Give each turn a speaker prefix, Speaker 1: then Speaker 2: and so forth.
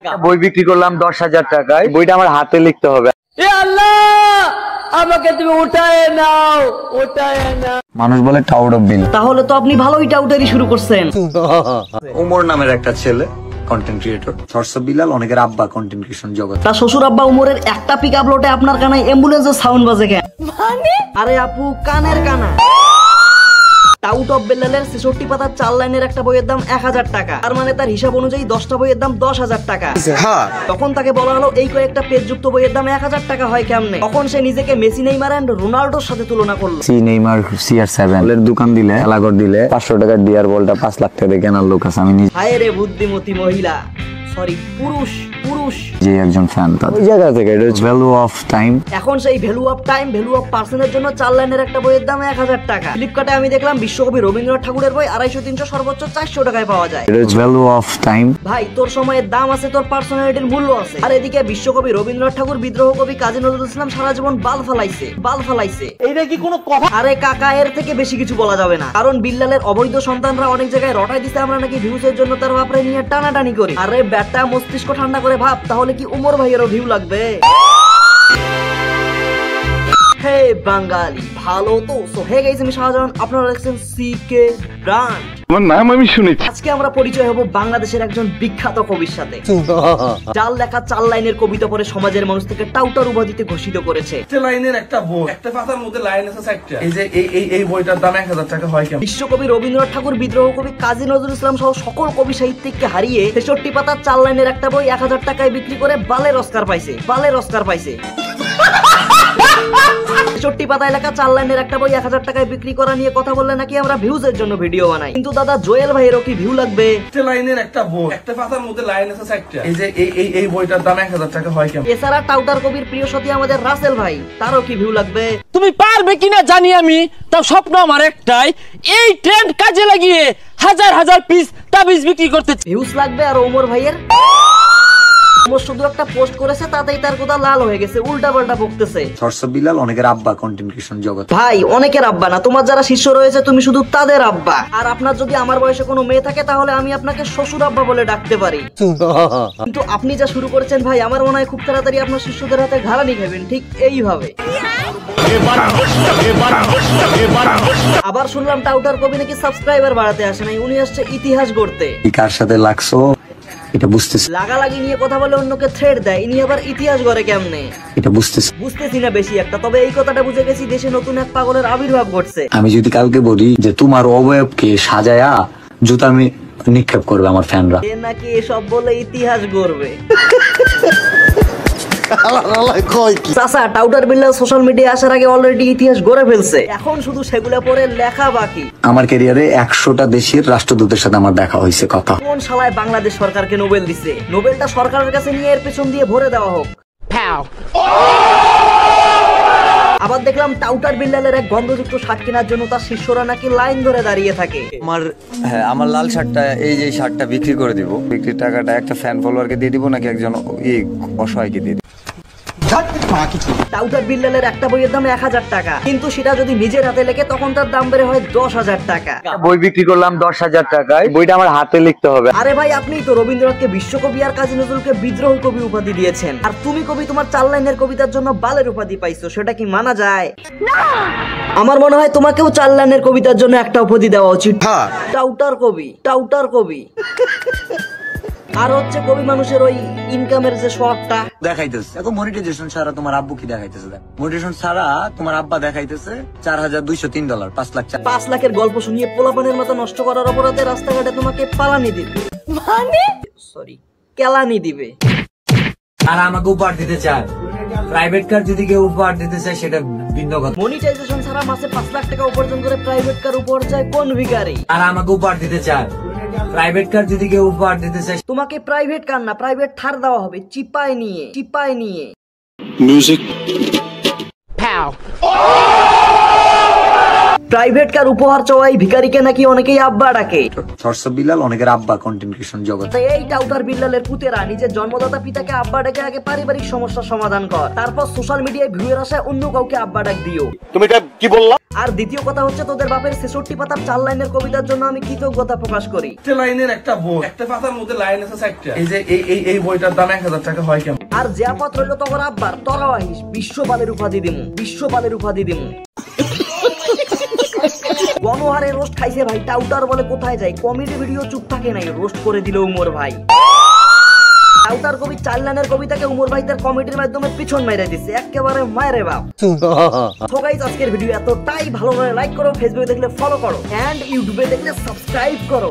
Speaker 1: বই বিক্রি করলাম 10,000 টাকায়। বইটা আমার হাতে লিখতে হবে।
Speaker 2: আমাকে তুমি উঠায় নাও, উঠায় নাও।
Speaker 1: মানুষ বলে টাউট অফ বিল।
Speaker 2: তাহলে তো আপনি ভালোই টাউটারি শুরু করছেন।
Speaker 1: উমর নামের একটা ছেলে কন্টেন্ট ক্রিয়েটর, সরসব বিলাল অনেকের আব্বা কন্টেন্ট ক্রিয়েশন জগৎ।
Speaker 2: তার শ্বশুর আব্বা উমরের একটা পিকআপ লোটে আপনার কানে অ্যাম্বুলেন্সের সাউন্ড বাজে কেন? মানে আরে আপু কানের কানা। টাউট অফ বেলালের 66 পাতার 4 লাইনের একটা বইয়ের দাম 1000 টাকা। তার মানে তার হিসাব অনুযায়ী 10টা বইয়ের দাম 10,000 টাকা। তখন তাকে বলা হলো এই কয়েকটা পেজ যুক্ত বইয়ের দাম 1000 টাকা হয় কেমনে? তখন সে নিজেকে মেসি, নেইমার এন্ড রোনাল্ডোর সাথে তুলনা করলো।
Speaker 1: নেইমার CR7 এর দোকান দিলে এলাগর দিলে 500 টাকার ডিয়ার বলটা 5 লাখ টাকা দিয়ে কেনার লোক আছে। আমি নিজে
Speaker 2: হায় রে বুদ্ধিমতী মহিলা, সরি পুরুষ
Speaker 1: যে একজন ফ্যান, তার ওই জায়গা থেকে এটা ভ্যালু অফ টাইম।
Speaker 2: এখন সেই value of time, value of পার্সনের জন্য 4 লাইনের একটা বইয়ের দাম 1000 টাকা। ফ্লিপকার্টে আমি দেখলাম বিশ্বকবি রবীন্দ্রনাথ ঠাকুরের বই 250, 300, সর্বোচ্চ 400 টাকায় পাওয়া যায়।
Speaker 1: এটা ভ্যালু অফ টাইম।
Speaker 2: ভাই তোর সময়ের দাম আছে, তোর পার্সোনালিটির মূল্য আছে। আর এদিকে বিশ্বকবি রবীন্দ্রনাথ ঠাকুর, বিদ্রোহ কবি কাজী নজরুল ইসলাম সারা জীবন বাল ফালাইছে। এইটা কি কোনো কথা? আরে কাকা, এর থেকে বেশি কিছু বলা যাবে না। কারণ বিল্লালের অবৈধ সন্তানরা অনেক জায়গায় রটাই দিতে, আমরা নাকি ভিউজের জন্য তার বাপরে নিয়ে টানাটানি করি। আরে ব্যাটা মস্তিষ্ক ঠান্ডা করে ভাব, তাহলে কি উমর ভাইয়েরও ভিউ লাগবে? হে বাঙালি, ভালো তো? সো হে গাইস, আমি শাহজাহান, আপনারা দেখছেন সিকে ব্রান্ড।
Speaker 3: আমার নাম আমি শুনেছি।
Speaker 2: আজকে আমরা পরিচয় হব বাংলাদেশের একজন বিখ্যাত কবির সাথে, যার লেখা 4 লাইনের কবিতা পড়ে সমাজের মানুষ থেকে টাউটার উপাধিতে ঘোষিত করেছে।
Speaker 4: একটা লাইনের একটা বই, একটা পাতার মধ্যে লাইন আছে 4টা। এই যে এই বইটার দাম 1000 টাকা হয় কেন?
Speaker 2: বিশ্বকবি রবীন্দ্রনাথ ঠাকুর, বিদ্রোহ কবি কাজী নজরুল ইসলাম সহ সকল কবি সাহিত্যিককে হারিয়ে 66 পাতার 4 লাইনের একটা বই 1000 টাকায় বিক্রি করে বালের অস্কার পাইছে। 66 পাতায় লেখা 4 লাইনের একটা বই 1000 টাকায় বিক্রি করা নিয়ে কথা বললে নাকি আমরা ভিউজের জন্য ভিডিও বানাই। কিন্তু দাদা জোয়েল ভাইয়েরও কি ভিউ লাগবে?
Speaker 4: একটা লাইনের একটা বই, একটা পাতার মধ্যে লাইন আছে 4টা। এই যে এই বইটার দাম 1000 টাকা হয় কেন?
Speaker 2: এছাড়া টাউটার কবির প্রিয় সাথী আমাদের রাসেল ভাই, তারও কি ভিউ লাগবে?
Speaker 5: তুমি পারবে কিনা জানি আমি, তাও স্বপ্ন আমার একটাই, এই ট্রেন্ড কাজে লাগিয়ে হাজার হাজার পিস তাবিজ বিক্রি করতে।
Speaker 2: ভিউজ লাগবে। আর ওমর ভাইয়ের শুধু একটা পোস্ট করেছে, তাতেই তার কথা লাল হয়ে গেছে, উল্টা পাল্টা বকতেছে।
Speaker 1: সরসব বিলাল অনেকের আব্বা কন্টেন্ট ক্রিয়েশন জগৎ।
Speaker 2: ভাই অনেকের আব্বা না, তোমার যারা শিষ্য রয়েছে তুমি শুধু তাদের আব্বা। আর আপনার যদি আমার বয়সে কোনো মেয়ে থাকে তাহলে আমি আপনাকে শ্বশুর আব্বা বলে ডাকতে পারি। কিন্তু আপনি যা শুরু করেছেন ভাই, আমার মনে হয় খুব তাড়াতাড়ি আপনার শিষ্যদের হাতে ঘাড়ানি খাবেন, ঠিক এইভাবে। আবার শুনলাম টাউটার কবি নাকি সাবস্ক্রাইবার বাড়াতে আসে নাই, উনি আসছে ইতিহাস গড়তে।
Speaker 1: কার সাথে লাগছো এটা বুঝতেছি।
Speaker 2: লাগালাগি নিয়ে কথা বলে অন্যকে থ্রেড দেয়, ইনি আবার ইতিহাস গড়ে কেমনে
Speaker 1: এটা
Speaker 2: বুঝতেছি না বেশি একটা। তবে এই কথাটা বুঝে গেছি, দেশে নতুন এক পাগলের আবির্ভাব ঘটছে।
Speaker 1: আমি যদি কালকে বলি যে তোমার অবয়বকে সাজায়া জুতা আমি নিক্ষেপ করবে আমার ফ্যানরা,
Speaker 2: এ নাকি এসব বলে ইতিহাস গড়বে। চাচা, টাউটার বিল্লাল সোশ্যাল মিডিয়া আসার আগে অলরেডি ইতিহাস গড়ে ফেলছে, এখন শুধু সেগুলো পরে লেখা বাকি।
Speaker 1: আমার ক্যারিয়ারে 100টা দেশের রাষ্ট্রদূতের সাথে আমার দেখা হয়েছে। কথা
Speaker 2: কোন শালায় বাংলাদেশ সরকারকে নোবেল দিছে? নোবেলটা সরকারের কাছে নিয়ে এর পেছন দিয়ে ভরে দেওয়া হোক। আবার দেখলাম টাউটার বিল্লালের এক গন্ধযুক্ত শার্ট কেনার জন্য তার শিষ্যরা নাকি লাইন ধরে দাঁড়িয়ে থাকে।
Speaker 6: আমার লাল শার্টটা, এই যে শার্টটা বিক্রি করে দিব, বিক্রির টাকাটা একটা ফ্যান ফলোয়ারকে দিয়ে দিব নাকি একজন অসহায়কে দিয়ে দিব?
Speaker 2: টাউটার বিল্লালের একটা বইয়ের দাম 1000 টাকা, কিন্তু সেটা যদি নিজের হাতে লেখে তখন তার দাম বেড়ে হয় 10,000 টাকা।
Speaker 1: বই বিক্রি করলাম 10,000 টাকায়। বইটা আমার হাতে লিখতে হবে।
Speaker 2: আরে ভাই, আপনিই তো রবীন্দ্রনাথকে বিশ্বকবি আর কাজী নজরুলকে বিদ্রোহ কবি উপাধি দিয়েছেন, আর তুমি কবি তোমার 4 লাইনের কবিতার জন্য বালের উপাধি পাইছো, সেটা কি মানা যায়? আমার মনে হয় তোমাকেও 4 লাইনের কবিতার জন্য একটা উপাধি দেওয়া উচিত। টাউটার কবি। আর হচ্ছে কবি মানুষের ওই ইনকামের যে শখটা
Speaker 1: দেখাইতেছে। এখন মনিটাইজেশন ছাড়া তোমার আব্বু কি দেখাইতেছে? মনিটাইজেশন ছাড়া তোমার আব্বা দেখাইতেছে $4,203, 5 লাখ।
Speaker 2: 5 লাখের গল্প শুনিয়ে পোলাপানের মতো নষ্ট করার অপরাধে রাস্তাঘাটে তোমাকে পালানি দিবে, কেলানি দিবে।
Speaker 6: আর আমাকে উপহার দিতে চায়, প্রাইভেট কার যদি কেউ উপহার দিতে চায় সেটা ভিন্ন কথা।
Speaker 2: মনিটাইজেশন ছাড়া মাসে 5 লাখ টাকা উপার্জন করে প্রাইভেট কার উপহার চায় কোন ভিখারি?
Speaker 6: আর আমাকে উপহার দিতে চায়, প্রাইভেট কার যদি কেউ উপহার দিতে চায়,
Speaker 2: তোমাকে প্রাইভেট কার না প্রাইভেট থার দেওয়া হবে, চিপায় নিয়ে।
Speaker 3: মিউজিক।
Speaker 2: প্রাইভেট কার উপহার চাওয়াই ভিখারিকে নাকি অনেকেই আব্বা ডাকে।
Speaker 1: শর্টস বিলাল অনেকের আব্বা কন্টেন্ট ক্রিয়েশন জগৎ।
Speaker 2: তাই এই টাউটার বিল্লালের পুতেরা নিজের জন্মদাতা পিতাকে আব্বা ডেকে আগে পারিবারিক সমস্যার সমাধান কর, তারপর সোশ্যাল মিডিয়ায় ভিউয়ের আশায় অন্য কাউকে আব্বা ডাক দিও।
Speaker 3: তুমি এটা কি বললা?
Speaker 2: আর দ্বিতীয় কথা হচ্ছে, তোদের বাপের 66 পাতার 4 লাইনের কবিতার জন্য আমি কৃতজ্ঞতা প্রকাশ করি।
Speaker 4: একটা লাইনের একটা বই, একটা পাতার মধ্যে লাইন আছে 4টা। এই যে এই বইটার দাম 1000 টাকা হয় কেমন?
Speaker 2: আর যে আপদ রইল তোমার আব্বার, তোরাও আহিস, বিশ্ববালের উপাধি দিমু, বিশ্ববালের উপাধি দিমু। গণহারে রোস্ট খাইছে ভাই, টাউটার বলে কোথায় যায়, কমেডি ভিডিও চুপ থাকে নাই, রোস্ট করে দিল উমর ভাই। টাউটার কবি 4 লাইনের কবিতাকে উমর ভাই তার কমেডির মাধ্যমে পিছন মাইরা দিচ্ছে, একেবারে মায়েরে বাপ। তো গাইস, আজকের ভিডিও এতটাই ভালো, লাইক করো, ফেসবুকে দেখলে ফলো করো, এন্ড ইউটিউবে দেখলে সাবস্ক্রাইব করো।